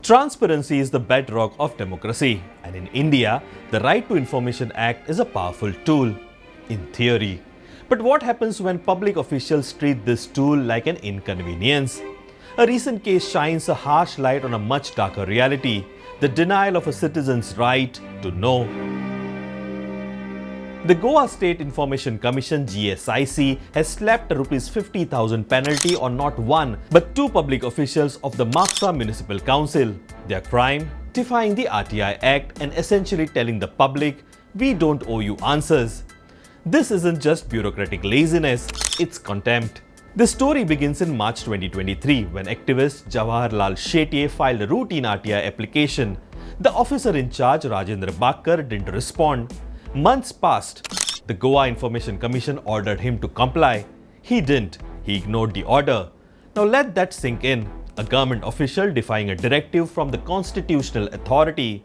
Transparency is the bedrock of democracy, and in India, the Right to Information Act is a powerful tool, in theory. But what happens when public officials treat this tool like an inconvenience? A recent case shines a harsh light on a much darker reality, the denial of a citizen's right to know. The Goa State Information Commission (GSIC) has slapped a ₹50,000 penalty on not one but two public officials of the Mapusa Municipal Council. Their crime? Defying the RTI Act and essentially telling the public, "We don't owe you answers." This isn't just bureaucratic laziness, it's contempt. The story begins in March 2023 when activist Jawaharlal Shetye filed a routine RTI application. The officer in charge, Rohit Vadkar, didn't respond. Months passed. The Goa Information Commission ordered him to comply. He didn't. He ignored the order. Now let that sink in. A government official defying a directive from the constitutional authority.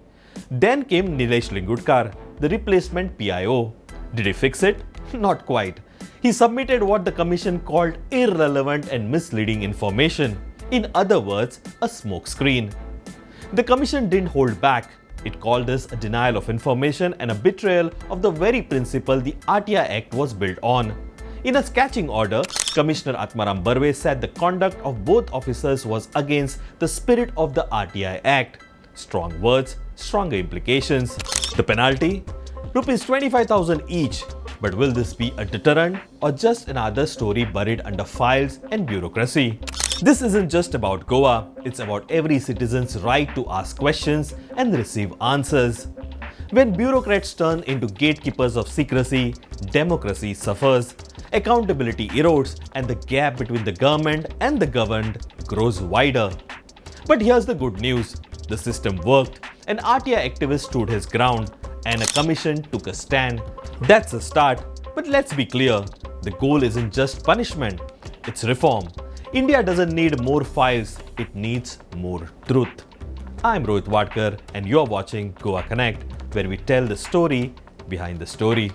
Then came Nilesh Lingudkar, the replacement PIO. Did he fix it? Not quite. He submitted what the commission called irrelevant and misleading information. In other words, a smokescreen. The commission didn't hold back. It called this a denial of information and a betrayal of the very principle the RTI Act was built on. In a scathing order, Commissioner Atmaram Barve said the conduct of both officers was against the spirit of the RTI Act. Strong words, stronger implications. The penalty? ₹25,000 each. But will this be a deterrent or just another story buried under files and bureaucracy? This isn't just about Goa, it's about every citizen's right to ask questions and receive answers. When bureaucrats turn into gatekeepers of secrecy, democracy suffers, accountability erodes, and the gap between the government and the governed grows wider. But here's the good news. The system worked, an RTI activist stood his ground, and a commission took a stand. That's a start, but let's be clear, the goal isn't just punishment, it's reform. India doesn't need more files, it needs more truth. I'm Rohit Vadkar and you're watching Goa Connect, where we tell the story behind the story.